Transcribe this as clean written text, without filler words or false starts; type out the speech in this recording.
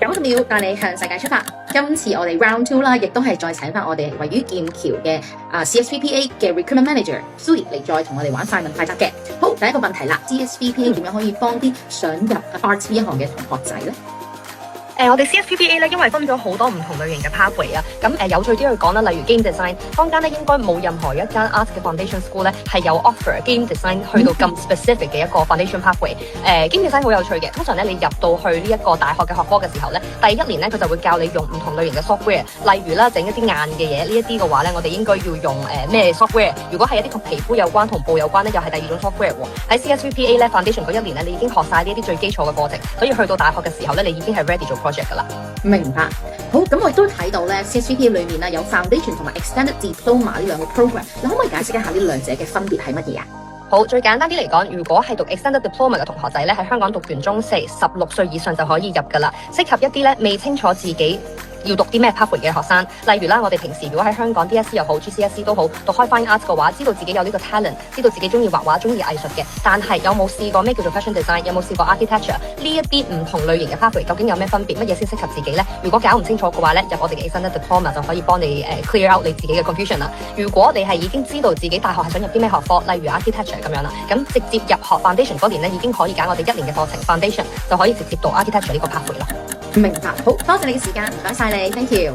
90秒帶你向世界出發。今次我哋 Round 2啦，亦都係再請翻我哋位於劍橋嘅CSVPA 嘅 Recruitment Manager Sui 嚟再同我哋玩快問快答嘅。好，第一個問題啦，CSVPA 點樣可以幫啲想入 Arts 呢一行嘅同學仔咧？我哋 CSVPA 咧，因為分咗好多唔同類型嘅 pathway 啊，咁有趣啲去講啦，例如 Game Design， 坊間咧應該冇任何一間 Art 嘅 Foundation School 咧係有 offer Game Design 去到咁 specific 嘅一個 Foundation pathway。Game Design 好有趣嘅，通常咧你入到去呢一個大學嘅學科嘅時候咧，第一年咧佢就會教你用唔同類型嘅 software， 例如啦整一啲硬嘅嘢，呢一啲嘅話咧，我哋應該要用咩 software？ 如果係一啲同皮膚有關、同布有關咧，又係第二種 software 喎。喺 CSVPA 咧 Foundation 嗰一年咧，你已經學晒呢啲最基礎嘅課程，所以去到大學嘅時候咧，你已經係 ready 做 project 噶啦。明白。好，咁我亦都睇到咧 CSVPA 裏面有 Foundation 同埋 Extended Diploma 呢兩個 program， 你可唔可以解釋一下呢兩者嘅分別係乜嘢啊？好，最簡單啲嚟講，如果係讀 Extended Diploma 嘅同學仔咧，喺香港讀完中四，16歲以上就可以入噶啦，適合一啲咧未清楚自己要讀啲咩 pathway 嘅學生，例如啦，我哋平時如果喺香港 DSE 又好 GCSE 都好，讀開 Fine Arts 嘅話，知道自己有呢個 talent， 知道自己中意畫畫、中意藝術嘅，但係有冇試過咩叫做 fashion design？ 有冇試過 architecture？ 呢一啲唔同類型嘅 pathway 究竟有咩分別？乜嘢先適合自己呢？如果搞唔清楚嘅話咧，入我哋嘅 Extended Diploma 就可以幫你clear out 你自己嘅 confusion 啦。如果你係已經知道自己大學係想入啲咩學科，例如 architecture 咁樣啦，咁直接入學 foundation 嗰年咧，已經可以揀我哋1年嘅課程 foundation， 就可以直接讀 architecture 呢個 pathway 咯。明白，好多謝你嘅時間，唔該晒你 ，thank you。